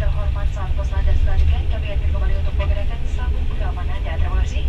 terhormat saat pos Anda sekalian, kami akan kembali untuk menggunakan sabuk pengaman Anda. Terima kasih.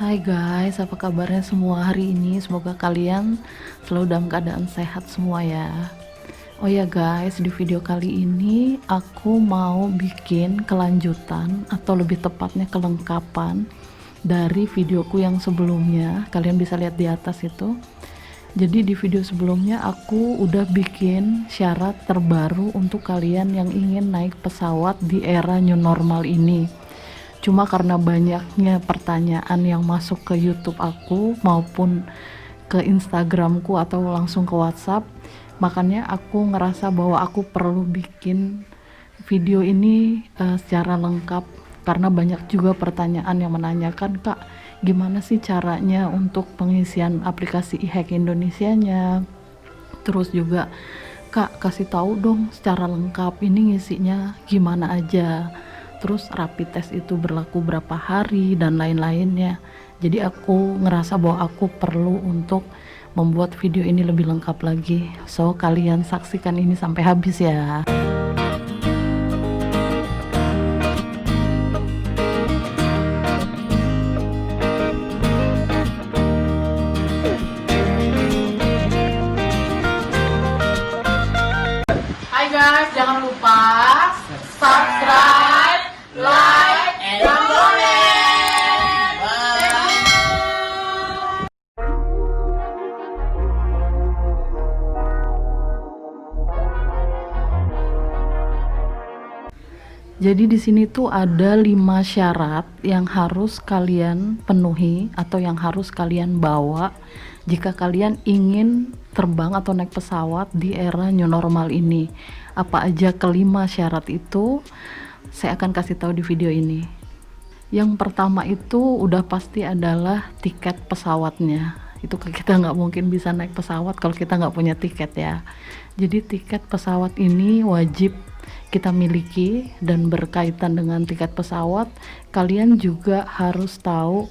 Hai guys, apa kabarnya semua hari ini? Semoga kalian selalu dalam keadaan sehat semua ya. Oh ya guys, di video kali ini aku mau bikin kelanjutan atau lebih tepatnya kelengkapan dari videoku yang sebelumnya. Kalian bisa lihat di atas itu. Jadi di video sebelumnya aku udah bikin syarat terbaru untuk kalian yang ingin naik pesawat di era new normal ini. Cuma karena banyaknya pertanyaan yang masuk ke YouTube aku maupun ke Instagramku atau langsung ke WhatsApp, makanya aku ngerasa bahwa aku perlu bikin video ini secara lengkap, karena banyak juga pertanyaan yang menanyakan, Kak, gimana sih caranya untuk pengisian aplikasi e-hack Indonesianya, terus juga Kak kasih tahu dong secara lengkap ini ngisinya gimana aja, terus rapid test itu berlaku berapa hari dan lain-lainnya. Jadi aku ngerasa bahwa aku perlu untuk membuat video ini lebih lengkap lagi. So kalian saksikan ini sampai habis ya. Hai guys, jangan lupa subscribe, like, and comment. Jadi di sini tuh ada 5 syarat yang harus kalian penuhi atau yang harus kalian bawa jika kalian ingin terbang atau naik pesawat di era new normal ini. Apa aja kelima syarat itu saya akan kasih tahu di video ini. Yang pertama itu udah pasti adalah tiket pesawatnya. Itu kita nggak mungkin bisa naik pesawat kalau kita nggak punya tiket ya. Jadi tiket pesawat ini wajib kita miliki, dan berkaitan dengan tiket pesawat kalian juga harus tahu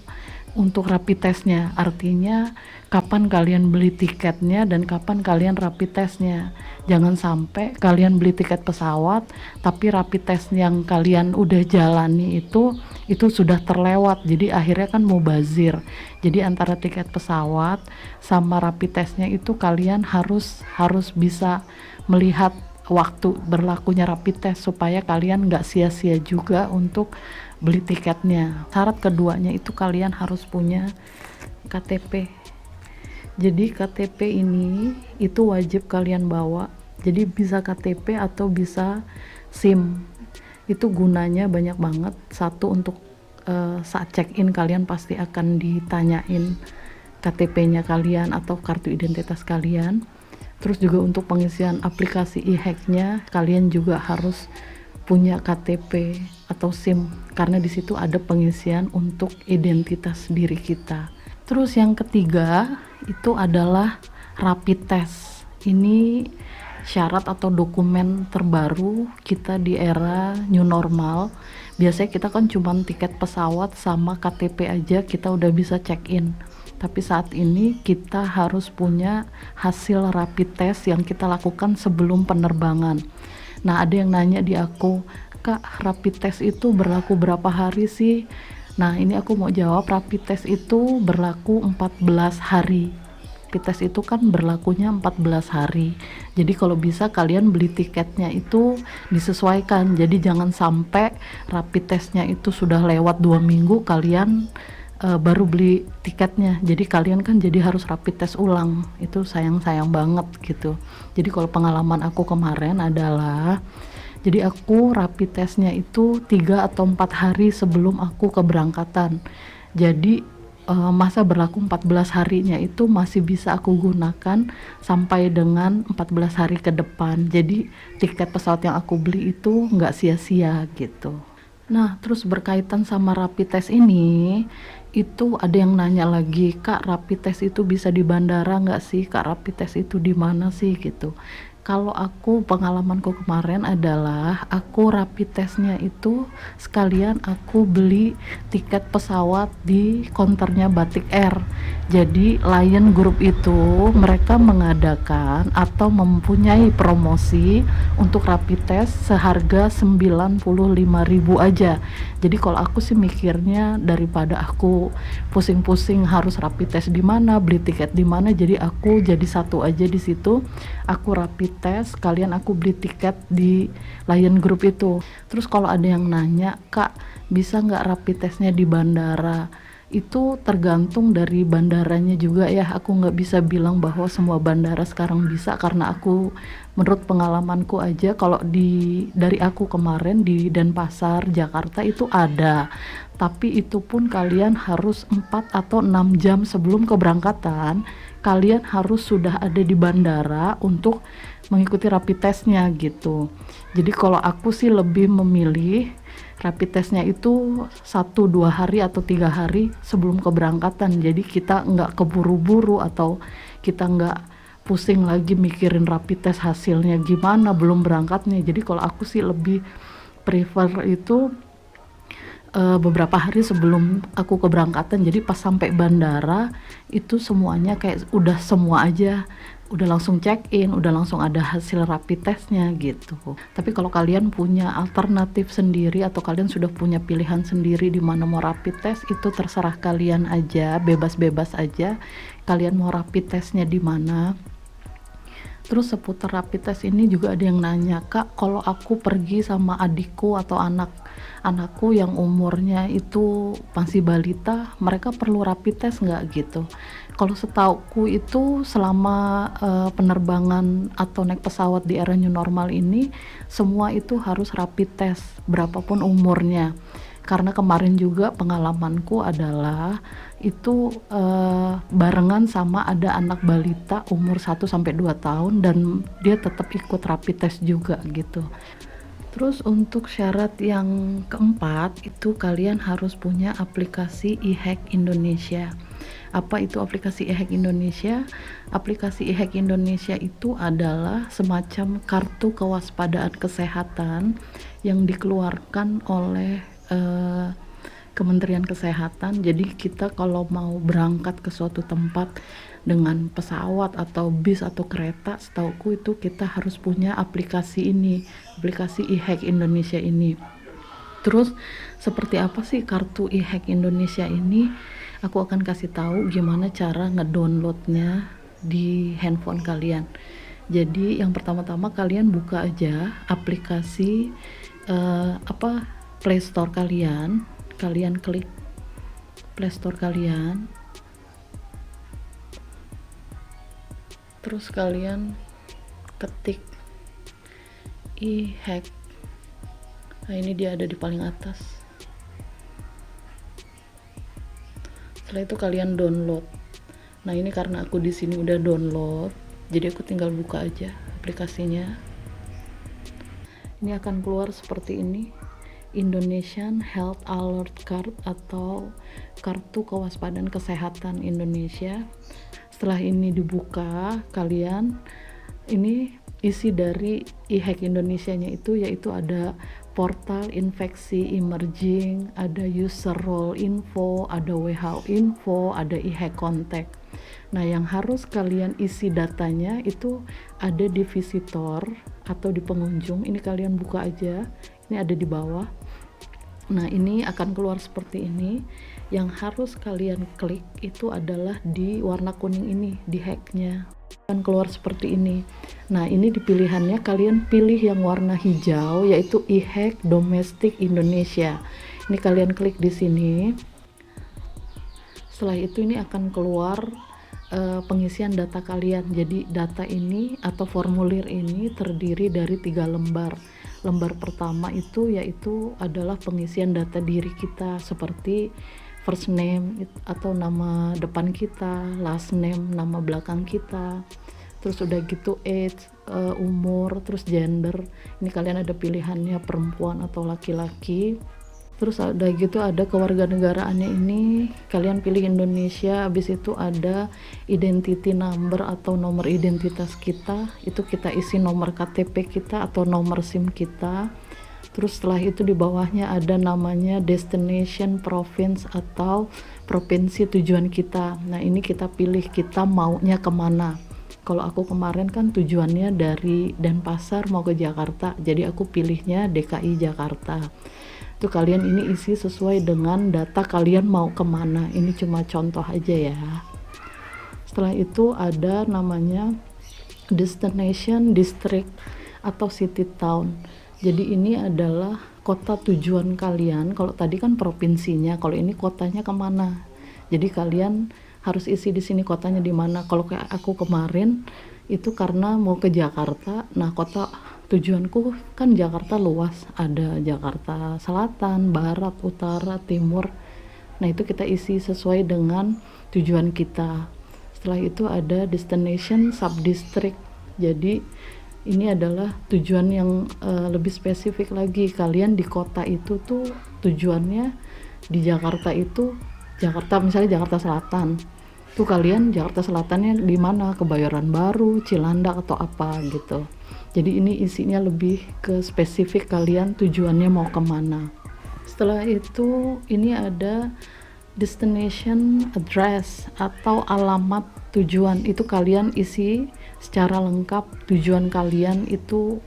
untuk rapid testnya, artinya kapan kalian beli tiketnya dan kapan kalian rapid testnya. Jangan sampai kalian beli tiket pesawat tapi rapid test yang kalian udah jalani itu sudah terlewat, jadi akhirnya kan mubazir. Jadi antara tiket pesawat sama rapid testnya itu kalian harus bisa melihat waktu berlakunya rapid test supaya kalian nggak sia-sia juga untuk beli tiketnya. Syarat keduanya itu kalian harus punya KTP. Jadi KTP ini itu wajib kalian bawa. Jadi bisa KTP atau bisa SIM. Itu gunanya banyak banget. Satu, untuk saat check-in kalian pasti akan ditanyain KTP-nya kalian atau kartu identitas kalian. Terus juga untuk pengisian aplikasi e-hack-nya kalian juga harus punya KTP atau SIM, karena di situ ada pengisian untuk identitas diri kita. Terus yang ketiga itu adalah rapid test. Ini syarat atau dokumen terbaru kita di era new normal. Biasanya kita kan cuma tiket pesawat sama KTP aja kita udah bisa check-in. Tapi saat ini kita harus punya hasil rapid test yang kita lakukan sebelum penerbangan. Nah, ada yang nanya di aku, Kak, rapid test itu berlaku berapa hari sih? Nah, ini aku mau jawab, rapid test itu berlaku 14 hari. rapid test itu kan berlakunya 14 hari. Jadi kalau bisa kalian beli tiketnya itu disesuaikan. Jadi jangan sampai rapid testnya itu sudah lewat 2 minggu kalian baru beli tiketnya. Jadi kalian kan jadi harus rapid test ulang. Itu sayang banget gitu. Jadi kalau pengalaman aku kemarin adalah, jadi aku rapid testnya itu 3 atau 4 hari sebelum aku keberangkatan. Jadi masa berlaku 14 harinya itu masih bisa aku gunakan sampai dengan 14 hari ke depan. Jadi tiket pesawat yang aku beli itu nggak sia-sia gitu. Nah, terus berkaitan sama rapid test ini, itu ada yang nanya lagi, Kak, rapid test itu bisa di bandara nggak sih? Kak, rapid test itu di mana sih gitu. Kalau aku, pengalamanku kemarin adalah aku rapid testnya itu sekalian aku beli tiket pesawat di counternya Batik Air. Jadi Lion Group itu mereka mengadakan atau mempunyai promosi untuk rapid test seharga 95.000 aja. Jadi kalau aku sih mikirnya daripada aku pusing-pusing harus rapid test di mana, beli tiket di mana, jadi aku jadi satu aja di situ. Aku rapid test, kalian aku beli tiket di Lion Group itu. Terus kalau ada yang nanya, Kak, bisa nggak rapid testnya di bandara? Itu tergantung dari bandaranya juga ya. Aku nggak bisa bilang bahwa semua bandara sekarang bisa, karena aku menurut pengalamanku aja, kalau dari aku kemarin di Denpasar, Jakarta itu ada. Tapi itu pun kalian harus 4 atau 6 jam sebelum keberangkatan kalian harus sudah ada di bandara untuk mengikuti rapid testnya gitu. Jadi kalau aku sih lebih memilih rapid testnya itu 1-2 hari atau 3 hari sebelum keberangkatan. Jadi kita nggak keburu-buru atau kita nggak pusing lagi mikirin rapid test hasilnya gimana belum berangkatnya. Jadi kalau aku sih lebih prefer itu beberapa hari sebelum aku keberangkatan. Jadi pas sampai bandara itu semuanya kayak udah semua aja, udah langsung check in, udah langsung ada hasil rapid testnya gitu. Tapi kalau kalian punya alternatif sendiri atau kalian sudah punya pilihan sendiri di mana mau rapid test, itu terserah kalian aja, bebas-bebas aja kalian mau rapid testnya di mana. Terus seputar rapid test ini juga ada yang nanya, Kak, kalau aku pergi sama adikku atau anakku yang umurnya itu masih balita, mereka perlu rapid test nggak gitu? Kalau setauku itu selama penerbangan atau naik pesawat di era new normal ini, semua itu harus rapid test, berapapun umurnya. Karena kemarin juga pengalamanku adalah itu barengan sama ada anak balita umur 1-2 tahun dan dia tetap ikut rapid test juga gitu. Terus untuk syarat yang keempat itu kalian harus punya aplikasi eHack Indonesia. Apa itu aplikasi eHack Indonesia? Aplikasi eHack Indonesia itu adalah semacam kartu kewaspadaan kesehatan yang dikeluarkan oleh Kementerian Kesehatan. Jadi kita kalau mau berangkat ke suatu tempat dengan pesawat atau bis atau kereta, setauku itu kita harus punya aplikasi ini, aplikasi eHack Indonesia ini. Terus seperti apa sih kartu eHack Indonesia ini? Aku akan kasih tahu gimana cara ngedownloadnya di handphone kalian. Jadi yang pertama-tama kalian buka aja aplikasi Play Store kalian klik Play Store kalian, terus kalian ketik eHack. Nah, ini dia ada di paling atas. Setelah itu kalian download. Nah, ini karena aku di sini udah download, jadi aku tinggal buka aja aplikasinya. Ini akan keluar seperti ini, Indonesian Health Alert Card atau kartu kewaspadaan kesehatan Indonesia. Setelah ini dibuka, kalian ini isi dari eHack Indonesianya itu yaitu ada portal infeksi emerging, ada user role info, ada WHO info, ada eHack contact. Nah, yang harus kalian isi datanya itu ada di visitor atau di pengunjung. Ini kalian buka aja, ini ada di bawah. Nah, ini akan keluar seperti ini. Yang harus kalian klik itu adalah di warna kuning ini, di hacknya akan keluar seperti ini. Nah, ini di pilihannya kalian pilih yang warna hijau, yaitu e-hack domestik Indonesia. Ini kalian klik di sini. Setelah itu ini akan keluar pengisian data kalian. Jadi data ini atau formulir ini terdiri dari 3 lembar. Lembar pertama itu yaitu adalah pengisian data diri kita, seperti first name atau nama depan kita, last name nama belakang kita, terus udah gitu age, umur, terus gender. Ini kalian ada pilihannya perempuan atau laki-laki. Terus ada gitu ada kewarganegaraannya, ini kalian pilih Indonesia. Habis itu ada identity number atau nomor identitas kita, itu kita isi nomor KTP kita atau nomor SIM kita. Terus setelah itu di bawahnya ada namanya destination province atau provinsi tujuan kita. Nah, ini kita pilih kita maunya kemana. Kalau aku kemarin kan tujuannya dari Denpasar mau ke Jakarta, jadi aku pilihnya DKI Jakarta. Itu kalian ini isi sesuai dengan data kalian mau kemana. Ini cuma contoh aja ya. Setelah itu ada namanya destination district atau city town. Jadi ini adalah kota tujuan kalian. Kalau tadi kan provinsinya, kalau ini kotanya kemana. Jadi kalian harus isi di sini kotanya di mana. Kalau kayak aku kemarin itu karena mau ke Jakarta. Nah, kota tujuanku kan Jakarta luas, ada Jakarta Selatan, Barat, Utara, Timur. Nah, itu kita isi sesuai dengan tujuan kita. Setelah itu ada destination subdistrict. Jadi ini adalah tujuan yang lebih spesifik lagi. Kalian di kota itu tuh tujuannya di Jakarta itu Jakarta, misalnya Jakarta Selatan. Tuh kalian Jakarta Selatannya di mana? Kebayoran Baru, Cilandak atau apa gitu. Jadi ini isinya lebih ke spesifik kalian tujuannya mau kemana. Setelah itu ini ada destination address atau alamat tujuan. Itu kalian isi secara lengkap tujuan kalian itu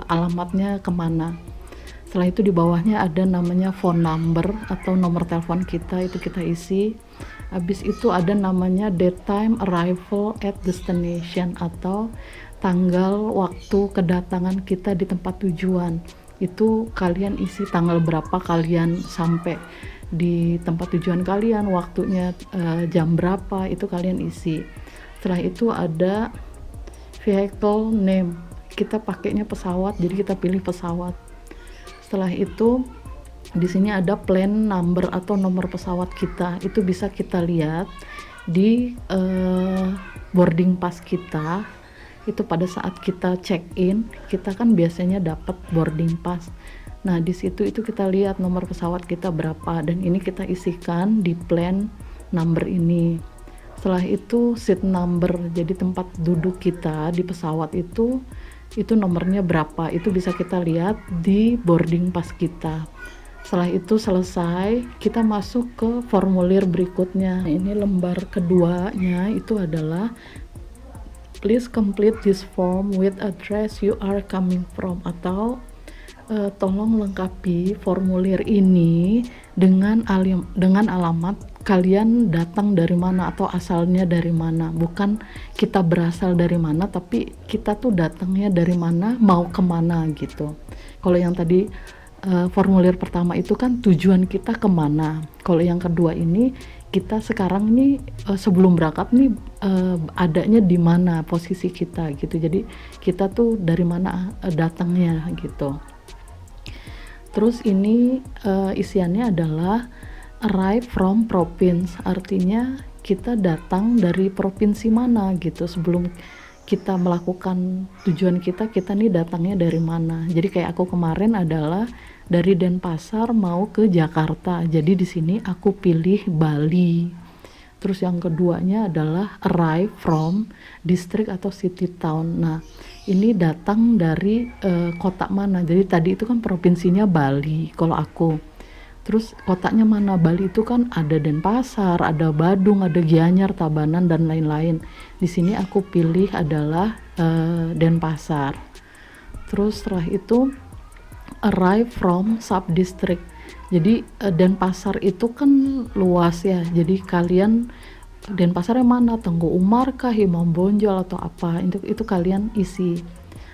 alamatnya kemana. Setelah itu di bawahnya ada namanya phone number atau nomor telepon kita, itu kita isi. Habis itu ada namanya date time arrival at destination atau tanggal waktu kedatangan kita di tempat tujuan. Itu kalian isi tanggal berapa kalian sampai di tempat tujuan kalian, waktunya jam berapa, itu kalian isi. Setelah itu ada vehicle name, kita pakainya pesawat, jadi kita pilih pesawat. Setelah itu di sini ada plane number atau nomor pesawat kita, itu bisa kita lihat di boarding pass kita. Itu pada saat kita check in, kita kan biasanya dapat boarding pass. Nah, di situ itu kita lihat nomor pesawat kita berapa, dan ini kita isikan di plane number ini. Setelah itu seat number, jadi tempat duduk kita di pesawat itu nomornya berapa, itu bisa kita lihat di boarding pass kita. Setelah itu selesai, kita masuk ke formulir berikutnya. Nah, ini lembar keduanya itu adalah please complete this form with address you are coming from, atau tolong lengkapi formulir ini dengan alamat kalian datang dari mana atau asalnya dari mana. Bukan kita berasal dari mana, tapi kita tuh datangnya dari mana, mau kemana gitu. Kalau yang tadi formulir pertama itu kan tujuan kita kemana. Kalau yang kedua ini kita sekarang ini sebelum berangkat nih adanya di mana posisi kita gitu. Jadi kita tuh dari mana datangnya gitu. Terus ini isiannya adalah arrive from province, artinya kita datang dari provinsi mana gitu. Sebelum kita melakukan tujuan kita nih datangnya dari mana. Jadi kayak aku kemarin adalah dari Denpasar mau ke Jakarta, jadi di sini aku pilih Bali. Terus yang keduanya adalah arrive from district atau city town. Nah, ini datang dari kota mana. Jadi tadi itu kan provinsinya Bali kalau aku. Terus kotanya mana? Bali itu kan ada Denpasar, ada Badung, ada Gianyar, Tabanan, dan lain-lain. Di sini aku pilih adalah Denpasar. Terus setelah itu arrive from subdistrict. Jadi Denpasar itu kan luas ya, jadi kalian Denpasar yang mana, Tengku Umar kah, Imam Bonjol atau apa, itu kalian isi.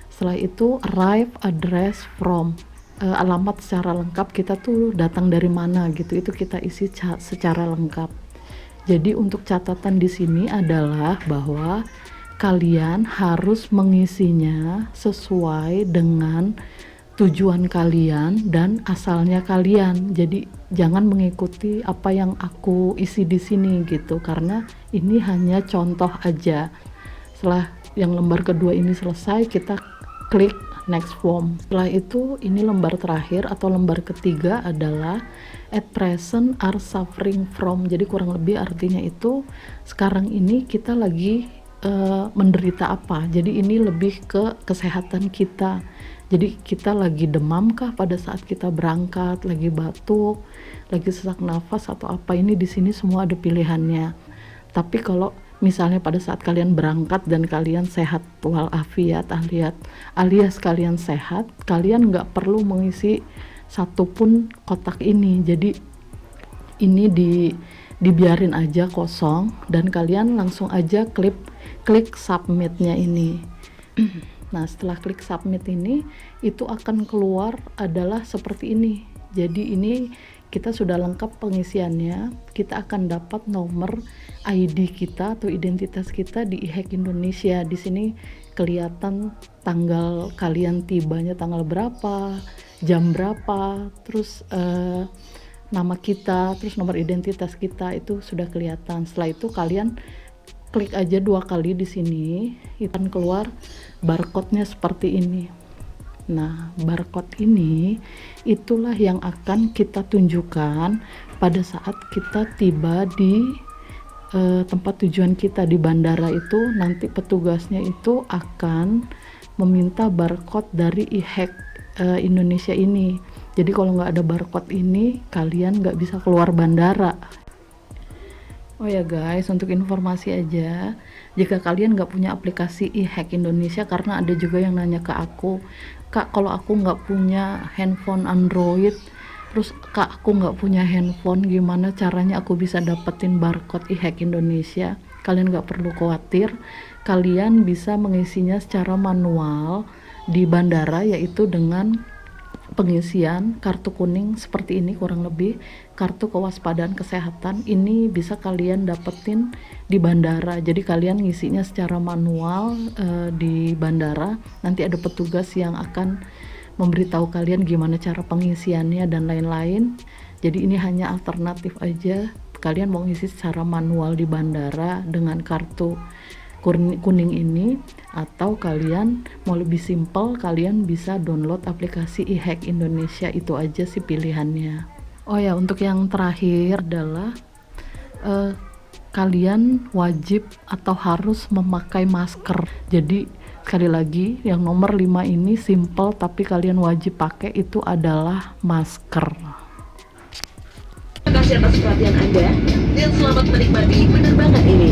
Setelah itu arrive, address, from, alamat secara lengkap kita tuh datang dari mana gitu, itu kita isi secara lengkap. Jadi untuk catatan di sini adalah bahwa kalian harus mengisinya sesuai dengan tujuan kalian dan asalnya kalian. Jadi jangan mengikuti apa yang aku isi di sini gitu, karena ini hanya contoh aja. Setelah yang lembar kedua ini selesai, kita klik next form. Setelah itu ini lembar terakhir atau lembar ketiga adalah at present are suffering from. Jadi kurang lebih artinya itu sekarang ini kita lagi menderita apa. Jadi ini lebih ke kesehatan kita. Jadi kita lagi demam kah pada saat kita berangkat, lagi batuk, lagi sesak nafas atau apa, ini di sini semua ada pilihannya. Tapi kalau misalnya pada saat kalian berangkat dan kalian sehat walafiat alias kalian sehat, kalian nggak perlu mengisi satupun kotak ini. Jadi ini dibiarin aja kosong dan kalian langsung aja klik submitnya ini. Nah setelah klik submit ini, itu akan keluar adalah seperti ini. Jadi ini kita sudah lengkap pengisiannya, kita akan dapat nomor ID kita atau identitas kita di IHEC Indonesia. Di sini kelihatan tanggal kalian tibanya tanggal berapa, jam berapa, terus nama kita, terus nomor identitas kita itu sudah kelihatan. Setelah itu kalian klik aja 2 kali di sini, akan keluar barcode-nya seperti ini. Nah, barcode ini itulah yang akan kita tunjukkan pada saat kita tiba di tempat tujuan kita di bandara itu. Nanti petugasnya itu akan meminta barcode dari IHEC Indonesia ini. Jadi kalau nggak ada barcode ini, kalian nggak bisa keluar bandara. Oh ya guys, untuk informasi aja, jika kalian nggak punya aplikasi IHEC Indonesia, karena ada juga yang nanya ke aku, Kak, kalau aku nggak punya handphone Android, terus Kak, aku nggak punya handphone, gimana caranya aku bisa dapetin barcode IHEC Indonesia? Kalian nggak perlu khawatir, kalian bisa mengisinya secara manual di bandara, yaitu dengan pengisian kartu kuning seperti ini, kurang lebih kartu kewaspadaan kesehatan. Ini bisa kalian dapetin di bandara. Jadi kalian ngisinya secara manual di bandara. Nanti ada petugas yang akan memberitahu kalian gimana cara pengisiannya dan lain-lain. Jadi ini hanya alternatif aja. Kalian mau ngisi secara manual di bandara dengan kartu kuning ini, atau kalian mau lebih simpel, kalian bisa download aplikasi IHEC Indonesia. Itu aja sih pilihannya. Oh ya, untuk yang terakhir adalah kalian wajib atau harus memakai masker. Jadi sekali lagi, yang nomor 5 ini simple tapi kalian wajib pakai, itu adalah masker. Terima kasih atas perhatian Anda dan selamat menikmati penerbangan ini.